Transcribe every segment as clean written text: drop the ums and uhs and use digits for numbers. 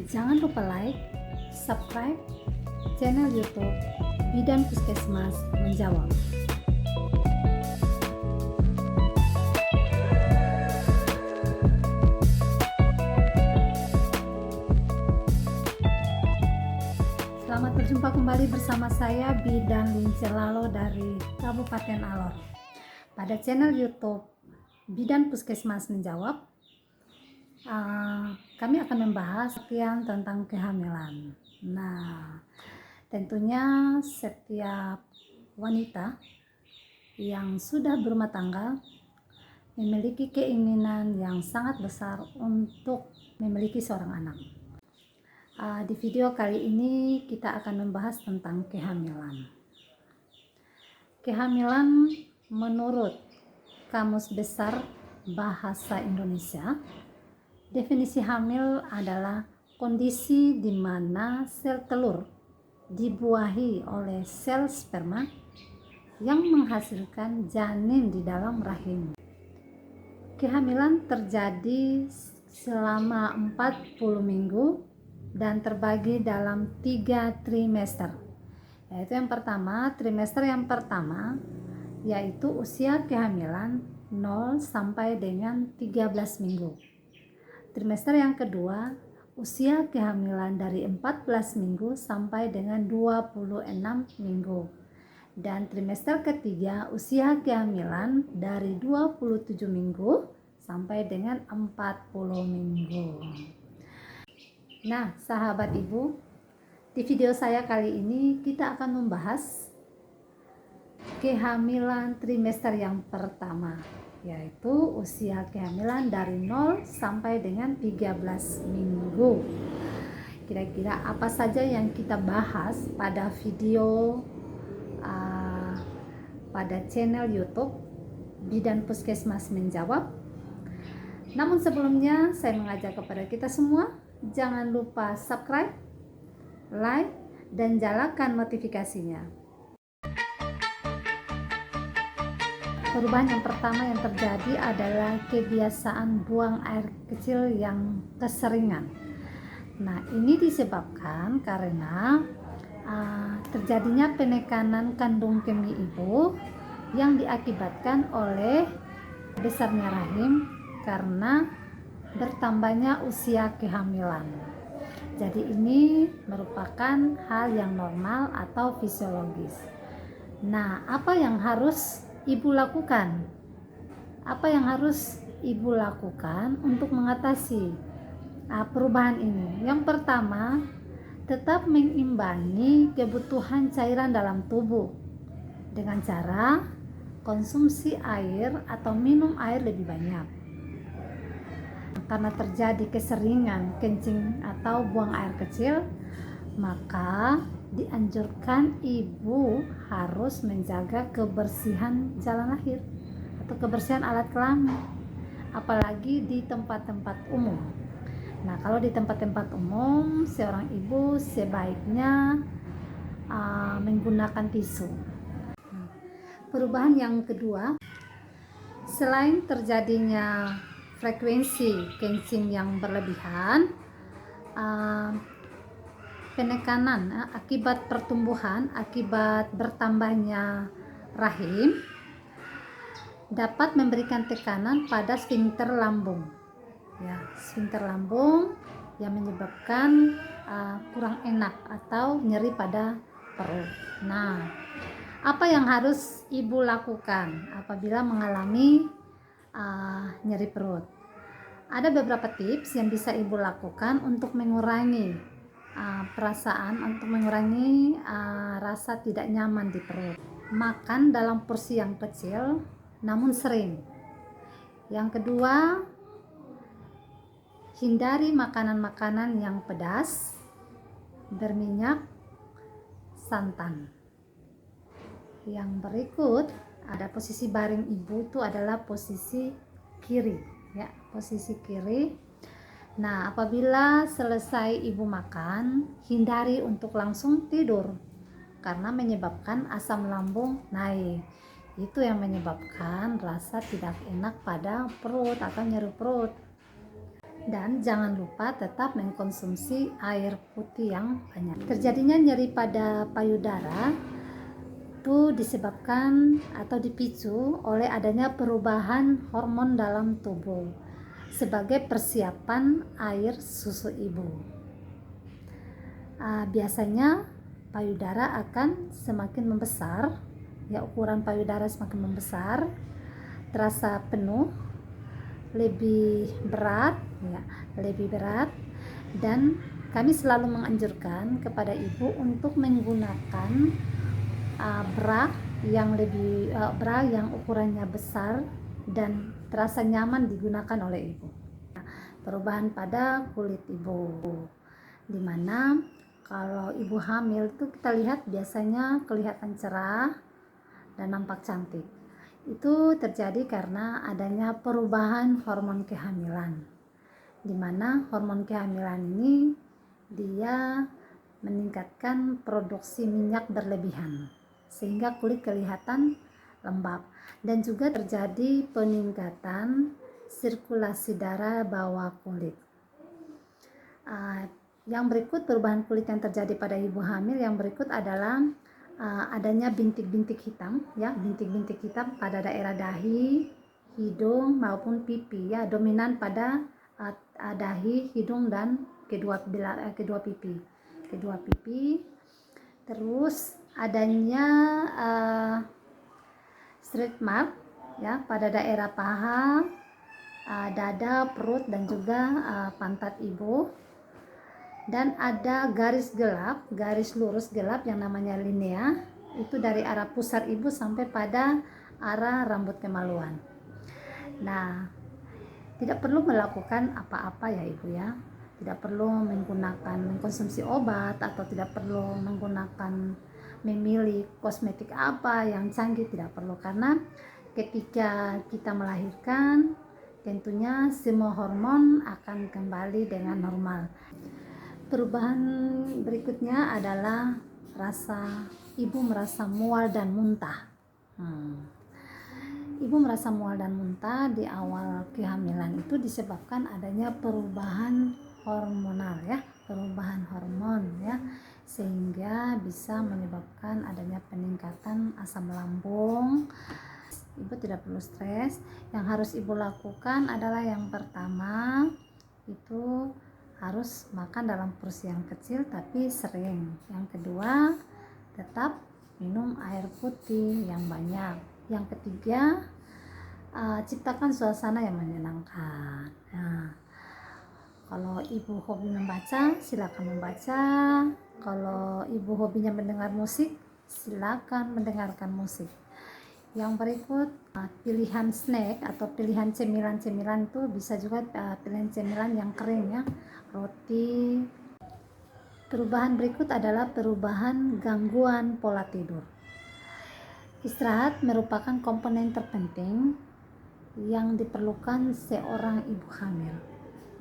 Jangan lupa like, subscribe channel YouTube Bidan Puskesmas Menjawab. Selamat berjumpa kembali bersama saya Bidan Lincelalo dari Kabupaten Alor. Pada channel YouTube Bidan Puskesmas Menjawab, kami akan membahas sekian tentang kehamilan. Nah, tentunya setiap wanita yang sudah berumah tangga memiliki keinginan yang sangat besar untuk memiliki seorang anak. Di video kali ini kita akan membahas tentang kehamilan. Kehamilan menurut Kamus Besar Bahasa Indonesia, definisi hamil adalah kondisi di mana sel telur dibuahi oleh sel sperma yang menghasilkan janin di dalam rahim. Kehamilan terjadi selama 40 minggu dan terbagi dalam 3 trimester. Yaitu yang pertama, trimester yang pertama yaitu usia kehamilan 0 sampai dengan 13 minggu. Trimester yang kedua, usia kehamilan dari 14 minggu sampai dengan 26 minggu. Dan trimester ketiga, usia kehamilan dari 27 minggu sampai dengan 40 minggu. Nah, sahabat ibu, di video saya kali ini kita akan membahas kehamilan trimester yang pertama, yaitu usia kehamilan dari 0 sampai dengan 13 minggu. Kira-kira apa saja yang kita bahas pada video pada channel YouTube Bidan Puskesmas Menjawab. Namun sebelumnya saya mengajak kepada kita semua, jangan lupa subscribe, like, dan nyalakan notifikasinya. Perubahan yang pertama yang terjadi adalah kebiasaan buang air kecil yang keseringan. Nah, ini disebabkan karena terjadinya penekanan kandung kemih ibu yang diakibatkan oleh besarnya rahim karena bertambahnya usia kehamilan. Jadi ini merupakan hal yang normal atau fisiologis. Nah, apa yang harus ibu lakukan? Apa yang harus ibu lakukan untuk mengatasi perubahan ini? Yang pertama, tetap mengimbangi kebutuhan cairan dalam tubuh dengan cara konsumsi air atau minum air lebih banyak. Karena terjadi keseringan kencing atau buang air kecil, maka dianjurkan ibu harus menjaga kebersihan jalan lahir atau kebersihan alat kelamin, apalagi di tempat-tempat umum. Nah, kalau di tempat-tempat umum, seorang ibu sebaiknya menggunakan tisu. Perubahan yang kedua, selain terjadinya frekuensi kencing yang berlebihan, penekanan akibat pertumbuhan, akibat bertambahnya rahim dapat memberikan tekanan pada sfinkter lambung. Ya, sfinkter lambung yang menyebabkan kurang enak atau nyeri pada perut. Nah, apa yang harus ibu lakukan apabila mengalami nyeri perut? Ada beberapa tips yang bisa ibu lakukan untuk mengurangi perasaan, untuk mengurangi rasa tidak nyaman di perut. Makan dalam porsi yang kecil namun sering. Yang kedua, hindari makanan-makanan yang pedas, berminyak, santan. Yang berikut, ada posisi baring ibu itu adalah posisi kiri, ya, posisi kiri. Nah, apabila selesai ibu makan, hindari untuk langsung tidur karena menyebabkan asam lambung naik. Itu yang menyebabkan rasa tidak enak pada perut atau nyeri perut. Dan jangan lupa tetap mengkonsumsi air putih yang banyak. Terjadinya nyeri pada payudara itu disebabkan atau dipicu oleh adanya perubahan hormon dalam tubuh sebagai persiapan air susu ibu. Biasanya payudara akan semakin membesar, ya, ukuran payudara semakin membesar, terasa penuh, lebih berat, ya, lebih berat. Dan kami selalu menganjurkan kepada ibu untuk menggunakan bra yang ukurannya besar dan terasa nyaman digunakan oleh ibu. Perubahan pada kulit ibu, dimana kalau ibu hamil itu kita lihat biasanya kelihatan cerah dan nampak cantik. Itu terjadi karena adanya perubahan hormon kehamilan, dimana hormon kehamilan ini dia meningkatkan produksi minyak berlebihan sehingga kulit kelihatan lembab, dan juga terjadi peningkatan sirkulasi darah bawah kulit. Yang berikut perubahan kulit yang terjadi pada ibu hamil yang berikut adalah adanya bintik-bintik hitam, ya, bintik-bintik hitam pada daerah dahi, hidung maupun pipi, ya, dominan pada dahi, hidung dan kedua pipi. Terus adanya stretch mark, ya, pada daerah paha, dada, perut dan juga pantat ibu. Dan ada garis gelap, garis lurus gelap yang namanya linea, itu dari arah pusar ibu sampai pada arah rambut kemaluan. Nah, tidak perlu melakukan apa-apa ya ibu, ya, tidak perlu mengkonsumsi obat atau tidak perlu memilih kosmetik apa yang canggih, tidak perlu, karena ketika kita melahirkan tentunya semua hormon akan kembali dengan normal. Perubahan berikutnya adalah ibu merasa mual dan muntah. Ibu merasa mual dan muntah di awal kehamilan itu disebabkan adanya perubahan hormonal, ya, perubahan hormon, ya, sehingga bisa menyebabkan adanya peningkatan asam lambung. Ibu tidak perlu stres. Yang harus ibu lakukan adalah yang pertama itu harus makan dalam porsi yang kecil tapi sering. Yang kedua, tetap minum air putih yang banyak. Yang ketiga, ciptakan suasana yang menyenangkan. Nah, kalau ibu hobi membaca, silakan membaca. Kalau ibu hobinya mendengar musik, silakan mendengarkan musik. Yang berikut, pilihan snack atau pilihan cemilan-cemilan itu bisa juga pilihan cemilan yang kering, ya, roti. Perubahan berikut adalah perubahan gangguan pola tidur. Istirahat merupakan komponen terpenting yang diperlukan seorang ibu hamil.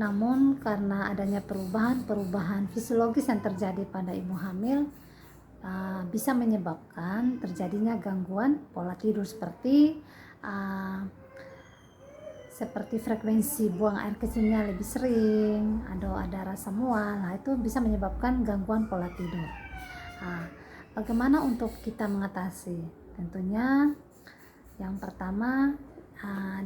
Namun karena adanya perubahan fisiologis yang terjadi pada ibu hamil, bisa menyebabkan terjadinya gangguan pola tidur seperti frekuensi buang air kecilnya lebih sering, atau ada rasa mual. Nah, itu bisa menyebabkan gangguan pola tidur. Bagaimana untuk kita mengatasi? Tentunya yang pertama,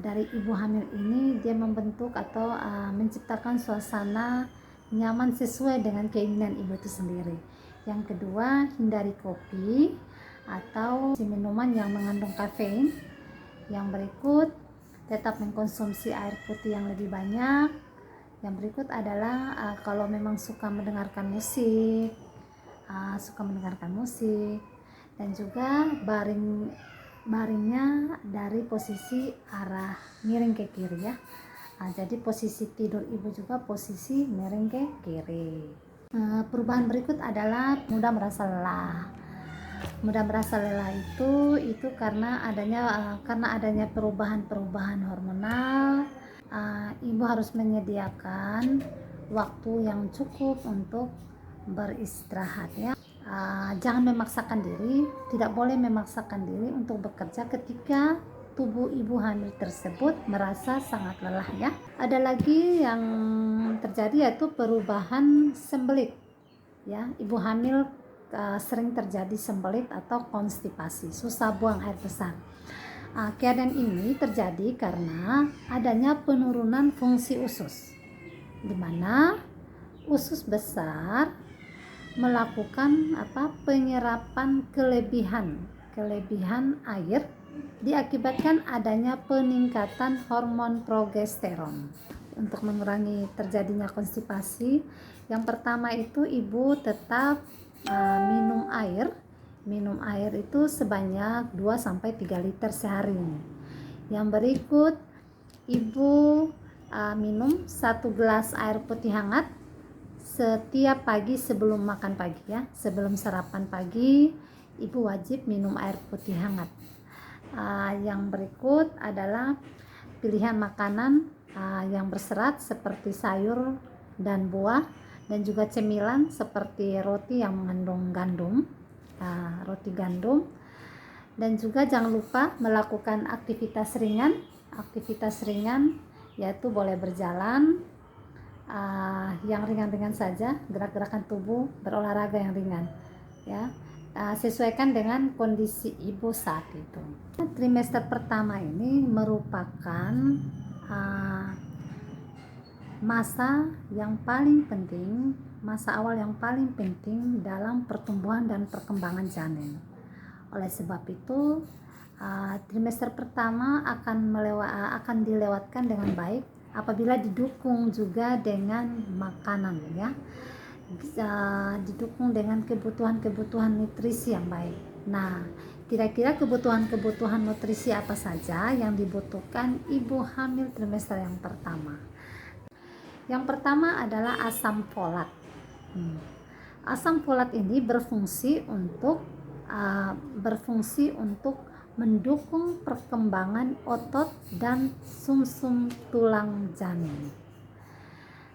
dari ibu hamil ini dia membentuk atau menciptakan suasana nyaman sesuai dengan keinginan ibu itu sendiri. Yang kedua, hindari kopi atau minuman yang mengandung kafein. Yang berikut, tetap mengkonsumsi air putih yang lebih banyak. Yang berikut adalah kalau memang suka mendengarkan musik, dan juga baringnya dari posisi arah miring ke kiri, ya. Jadi posisi tidur ibu juga posisi miring ke kiri. Perubahan berikut adalah mudah merasa lelah. Mudah merasa lelah itu karena adanya perubahan hormonal. Ibu harus menyediakan waktu yang cukup untuk beristirahat, ya. Jangan memaksakan diri, tidak boleh memaksakan diri untuk bekerja ketika tubuh ibu hamil tersebut merasa sangat lelah ya. Ada lagi yang terjadi yaitu perubahan sembelit ya. Ibu hamil sering terjadi sembelit atau konstipasi, susah buang air besar. Keadaan ini terjadi karena adanya penurunan fungsi usus, di mana usus besar melakukan penyerapan kelebihan air diakibatkan adanya peningkatan hormon progesteron. Untuk mengurangi terjadinya konstipasi, yang pertama itu ibu tetap minum air itu sebanyak 2-3 liter sehari. Yang berikut, ibu minum 1 gelas air putih hangat setiap pagi sebelum makan pagi ya. Sebelum sarapan pagi, ibu wajib minum air putih hangat. Yang berikut adalah pilihan makanan yang berserat seperti sayur dan buah, dan juga cemilan seperti roti yang mengandung gandum, roti gandum. Dan juga jangan lupa melakukan aktivitas ringan yaitu boleh berjalan, yang ringan-ringan saja, gerak-gerakan tubuh, berolahraga yang ringan ya. Sesuaikan dengan kondisi ibu saat itu. Trimester pertama ini merupakan masa awal yang paling penting dalam pertumbuhan dan perkembangan janin. Oleh sebab itu, trimester pertama akan dilewatkan dengan baik apabila didukung juga dengan makanan ya. Didukung dengan kebutuhan nutrisi yang baik. Nah, kira-kira kebutuhan nutrisi apa saja yang dibutuhkan ibu hamil trimester yang pertama? Yang pertama adalah asam folat. Asam folat ini berfungsi untuk mendukung perkembangan otot dan sumsum tulang janin.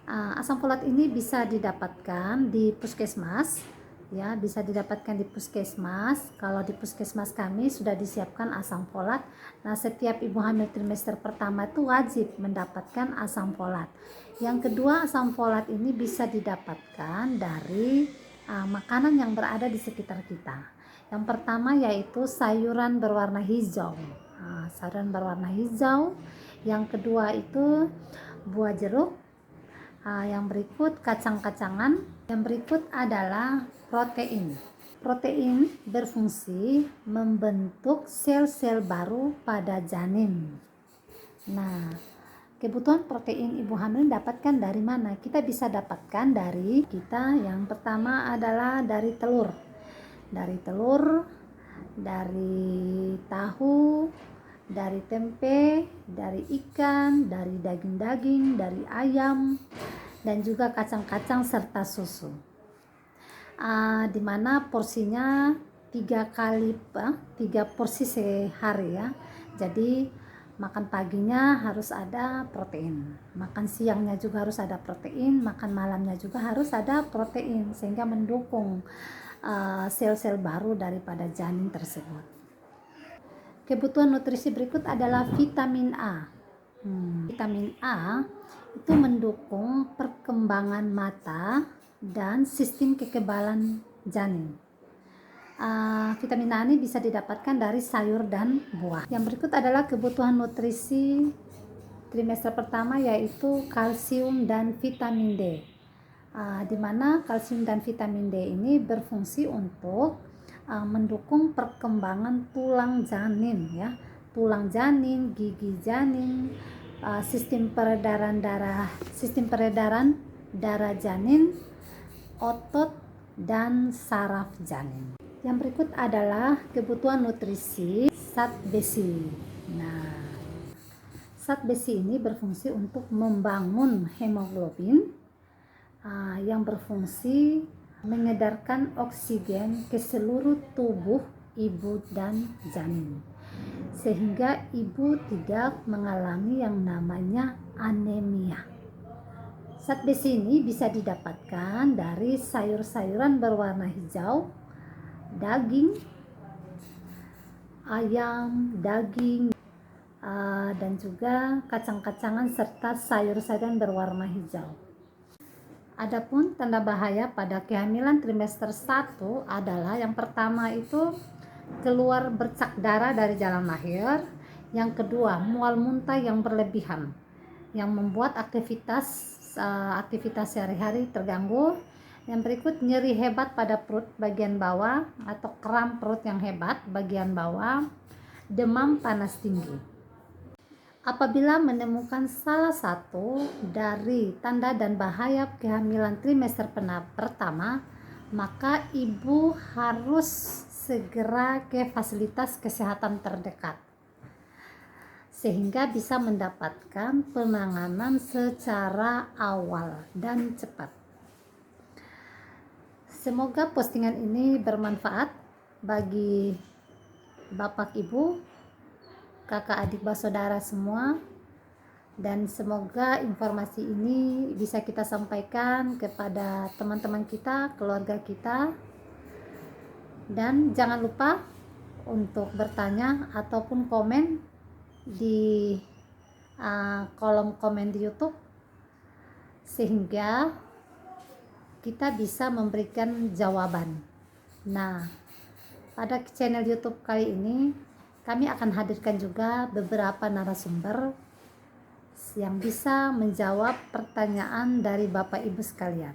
Asam folat ini bisa didapatkan di puskesmas ya, bisa didapatkan di puskesmas. Kalau di puskesmas kami sudah disiapkan asam folat. Nah, setiap ibu hamil trimester pertama itu wajib mendapatkan asam folat. Yang kedua, asam folat ini bisa didapatkan dari makanan yang berada di sekitar kita. Yang pertama yaitu sayuran berwarna hijau. Yang kedua itu buah jeruk. Yang berikut kacang-kacangan. Yang berikut adalah protein. Protein berfungsi membentuk sel-sel baru pada janin. Nah, kebutuhan protein ibu hamil dapatkan dari mana? Kita bisa dapatkan dari yang pertama adalah dari telur, dari tahu, dari tempe, dari ikan, dari daging-daging, dari ayam, dan juga kacang-kacang serta susu. Dimana porsinya 3 porsi sehari ya. Jadi makan paginya harus ada protein, makan siangnya juga harus ada protein, makan malamnya juga harus ada protein, sehingga mendukung sel-sel baru daripada janin tersebut. Kebutuhan nutrisi berikut adalah vitamin A. Vitamin A itu mendukung perkembangan mata dan sistem kekebalan janin. Vitamin A ini bisa didapatkan dari sayur dan buah. Yang berikut adalah kebutuhan nutrisi trimester pertama, yaitu kalsium dan vitamin D. Di mana kalsium dan vitamin D ini berfungsi untuk mendukung perkembangan tulang janin ya, gigi janin, sistem peredaran darah janin, otot, dan saraf janin. Yang berikut adalah kebutuhan nutrisi zat besi. Nah, zat besi ini berfungsi untuk membangun hemoglobin yang berfungsi mengedarkan oksigen ke seluruh tubuh ibu dan janin, sehingga ibu tidak mengalami yang namanya anemia. Zat besi ini bisa didapatkan dari sayur-sayuran berwarna hijau, daging, ayam, daging, dan juga kacang-kacangan serta sayur-sayuran berwarna hijau. Adapun tanda bahaya pada kehamilan trimester 1 adalah yang pertama itu keluar bercak darah dari jalan lahir, yang kedua mual muntah yang berlebihan yang membuat aktivitas sehari-hari terganggu. Yang berikut nyeri hebat pada perut bagian bawah atau kram perut yang hebat bagian bawah, demam panas tinggi. Apabila menemukan salah satu dari tanda dan bahaya kehamilan trimester pertama, maka ibu harus segera ke fasilitas kesehatan terdekat sehingga bisa mendapatkan penanganan secara awal dan cepat. Semoga postingan ini bermanfaat bagi bapak ibu, kakak adik saudara semua, dan semoga informasi ini bisa kita sampaikan kepada teman-teman kita, keluarga kita. Dan jangan lupa untuk bertanya ataupun komen di kolom komen di YouTube sehingga kita bisa memberikan jawaban. Nah, pada channel YouTube kali ini kami akan hadirkan juga beberapa narasumber yang bisa menjawab pertanyaan dari Bapak Ibu sekalian.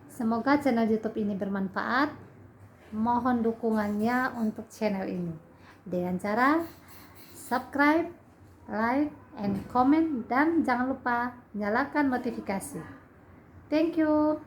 Semoga channel YouTube ini bermanfaat. Mohon dukungannya untuk channel ini dengan cara subscribe, like, and comment, dan jangan lupa nyalakan notifikasi. Thank you.